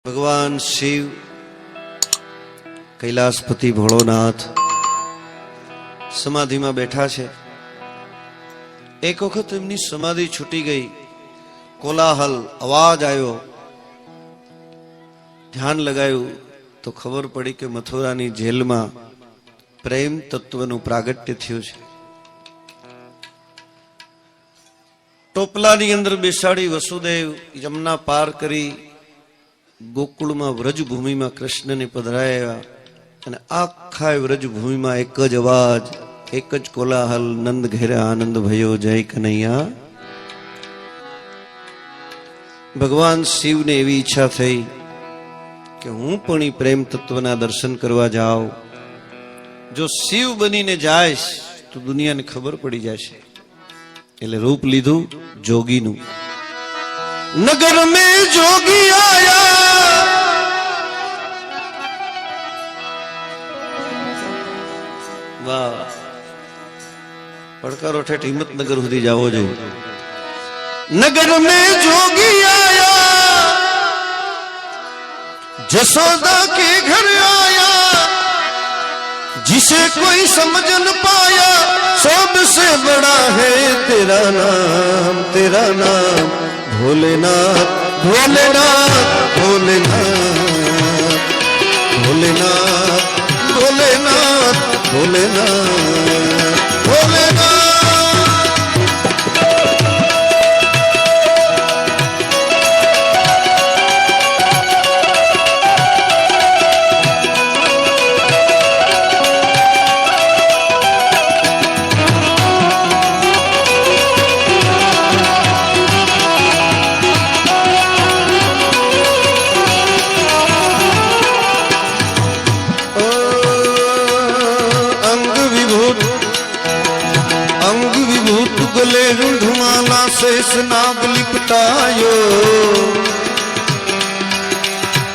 ભગવાન શિવ કૈલાસપતિ ભોળોનાથ સમાધિમાં બેઠા છે। એક વખત એમની સમાધિ છૂટી ગઈ, કોલાહલ અવાજ આવ્યો, ધ્યાન લગાયું તો ખબર પડી કે મથુરાની જેલમાં પ્રેમ તત્વનું પ્રાગટ્ય થયું છે। ટોપલાની અંદર બેસાડી વસુદેવ યમુના પાર કરી ગોકુળમાં વ્રજભૂમિમાં કૃષ્ણને પધરાયા અને આખા વ્રજભૂમિમાં એક જ અવાજ, એક જ કોલાહલ, નંદ ઘેરે આનંદ ભયો જય કનૈયા। ભગવાન શિવને એવી ઈચ્છા થઈ કે હું પણ એ પ્રેમ તત્વના દર્શન કરવા જાઉં। જો શિવ બનીને જાય તો દુનિયાને ખબર પડી જશે, એટલે રૂપ લીધું જોગીનું। નગર में जोगी आया, વાહ, પડકારો ઠેઠ હિંમતનગર સુધી જાવો જોઈએ। नगर में जोगी आया, जसोदा के घर आया, जिसे कोई समझ न पाया, सबसे बड़ा है तेरा नाम, तेरा नाम भोलेनाथ, भोलेनाथ, भोलेनाथ, भोलेनाथ, भोलेनाथ, भोलेनाथ, भोलेनाथ। गले रुंधमाला शेष नाग लिपटायो,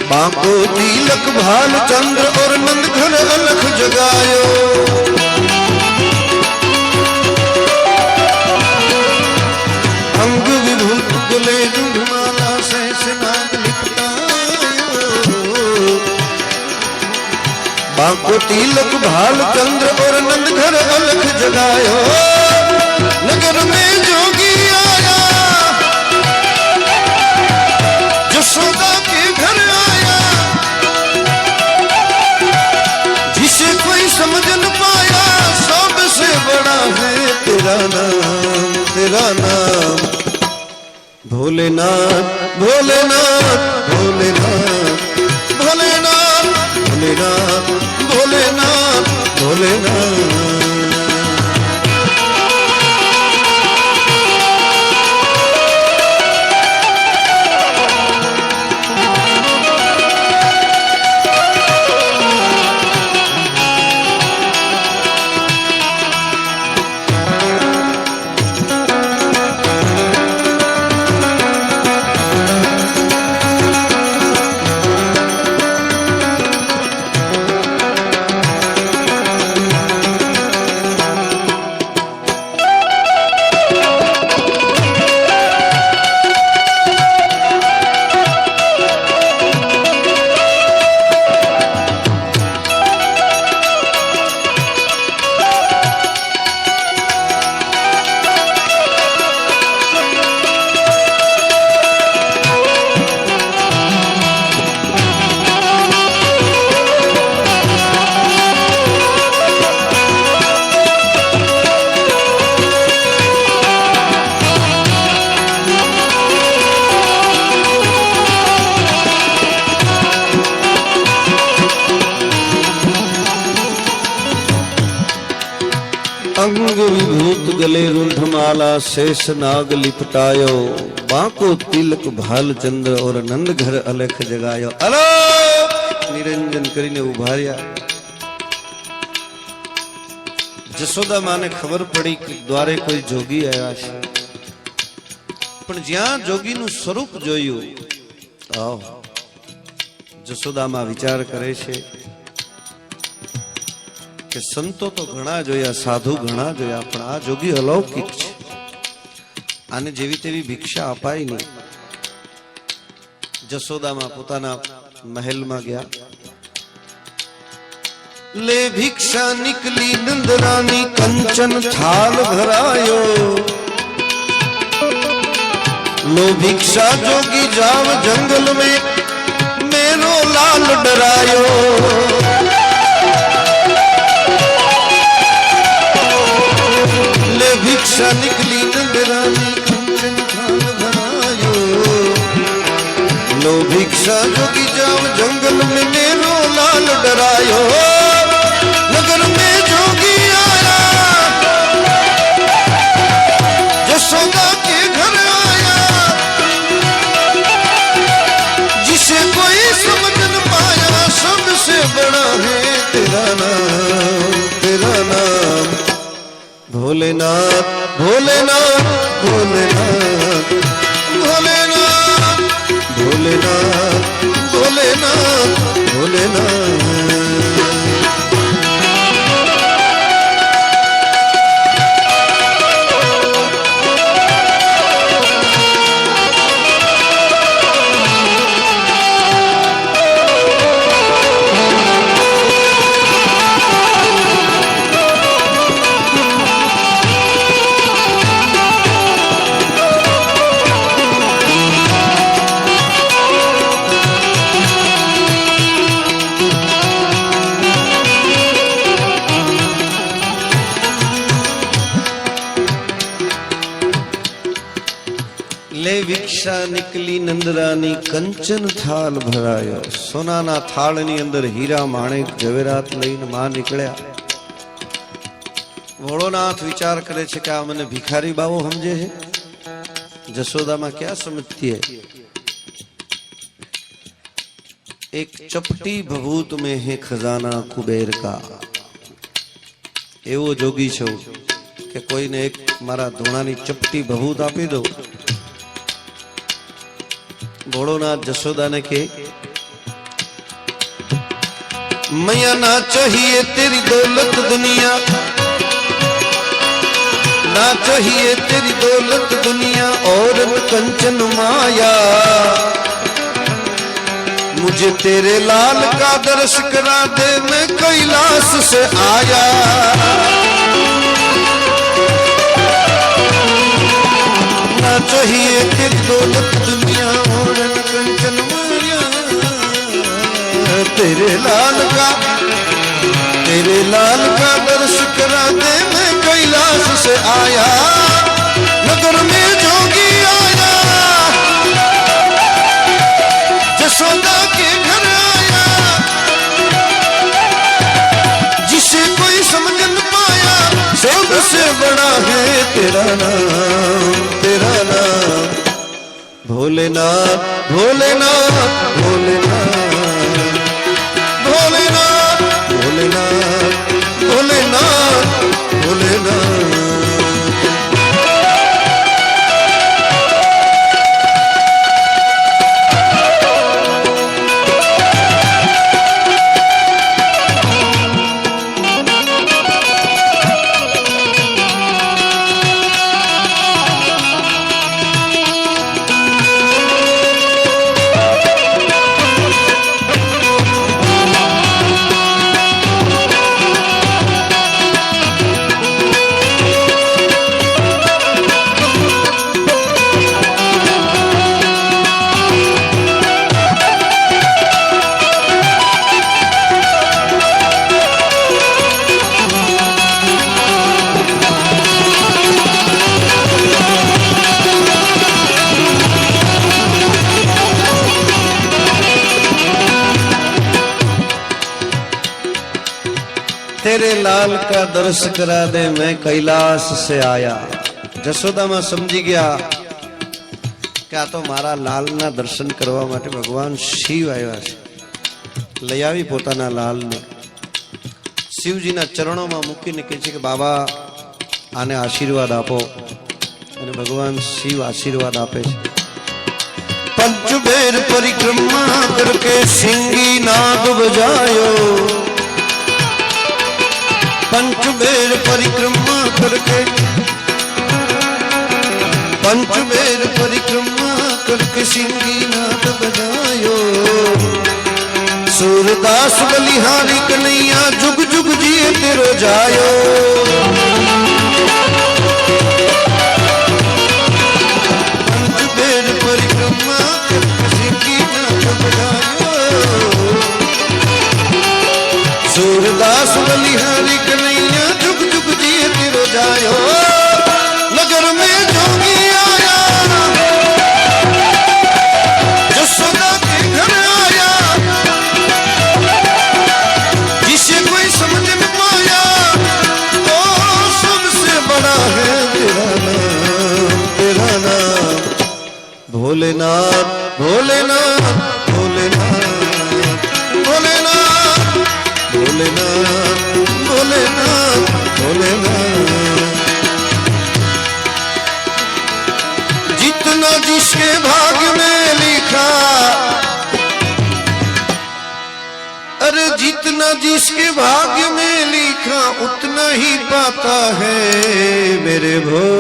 बांको तिलक भाल चंद्र और नंद घन अलख जगायो। अंग विभूत गले रुंधमाला शेष नाग लिपटायो, बांको तिलक भाल चंद्र और नंद घन अलख जगायो। नगर में जोगी आया, जसोदा के घर आया, जिसे कोई समझ न पाया, सबसे बड़ा है तेरा नाम, तेरा नाम भोलेनाथ, भोलेनाथ, भोलेनाथ, भोलेनाथ, भोलेनाथ, भोलेनाथ, भोलेनाथ। अंग विभूत गले रुंधमाला शेष नाग लिपटायो, बांको तिलक भाल चंद्र और नंद घर अलख जगायो। अलो निरंजन करीने उभा रह्या। जसोदा माने खबर पड़ी कि द्वारे कोई जोगी आया छे, पण ज्यां जोगीनुं स्वरूप जोयुं, जसोदा मां विचार करे छे કે સંતો તો ઘણા જોયા, સાધુ ઘણા જોયા, પણ આ જોગી અલૌકિક છે, આને જેવી તેવી ભિક્ષા અપાય નહીં। જસોદામાં પોતાના महल में गया। ले भिक्षा निकली नंदरानी कंचन थाल भरायो। लो भिक्षा जोगी जाव जंगल में मेरो लाल डरायो। ले भिक्षा निकली नंदरानी कंचन थाल भरायो। लो भिक्षा जोगी जाव जंगल में मेरो लाल डरायो। नगर में जोगी आया जसोदा के घर आया। जिसे कोई समझ न पाया सबसे बड़ा है तेरा नाम, तेरा नाम। भोलेनाथ भोलेनाथ भोलेनाथ भोलेनाथ भोलेनाथ भोलेनाथ भोलेनाथ। ले भिक्षा निकली नंदरानी कंचन थाल भरायो। सोनाना थाळनी अंदर हीरा माणिक जवेरात लईने मां निकळ्या। भोळोनाथ विचार करे छे के आ मने भिखारी बाबो समझे है। जसोदा में क्या समझती है। एक चपटी भभूत में है खजाना कुबेर का। एवो जोगी छो के कोई ने एक मारा धोणानी चपटी भभूत आपी दो। भोळोनाथ जसोदा ने के मैया ना चाहिए तेरी दौलत दुनिया, ना चाहिए तेरी दौलत दुनिया और कंचन माया। मुझे तेरे लाल का दर्श करा दे मैं कैलाश से आया। ना चाहिए तेरी दौलत दुनिया और कंचन माया। तेरे लाल का दर्श करा दे मैं कैलाश से आया। नगर में जोगी आया जसोदा के घर आया। जिसे कोई समझ न पाया सबसे बड़ा है तेरा नाम, तेरा नाम। भोलेनाथ भोलेनाथ भोलेनाथ भोलेनाथ भोलेनाथ भोलेनाथ भोलेनाथ। तेरे लाल का दर्श करा दे मैं कैलाश से आया। जसोदा में समझी गया क्या तो मारा लाल ना दर्शन करवा माटे भगवान शिव आया छे। लई आवी पोताना लाल ने शिवजी ना चरणों में मूकीने कहे छे के बाबा आने आशीर्वाद आपो। अने भगवान शिव आशीर्वाद आपे छे। पंचबेर परिक्रमा करके सिंगी नाद बजायो। पंचबेर परिक्रमा करके सिंगी नाद बजायो। सूरदास बलिहारी कन्हैया जुग जुग जिए तेरो जायो। पंच बेर परिक्रमा कर किसी की न बजायो। सूरदास बलिहारी कन्हैया जुग जुग जिए तेरो जायो। नगर में जोगी आया जसोदा के घर आया, जिसे कोई समझ में पाया तो सबसे बड़ा है तेरा नाम, तेरा नाम भोलेनाथ भोलेनाथ भोलेनाथ भोलेनाथ भोलेनाथ भोलेनाथ भोलेनाथ। जितना जिसके भाग्य में लिखा, अरे जितना जिसके भाग्य में लिखा उतना ही पाता है मेरे भोले।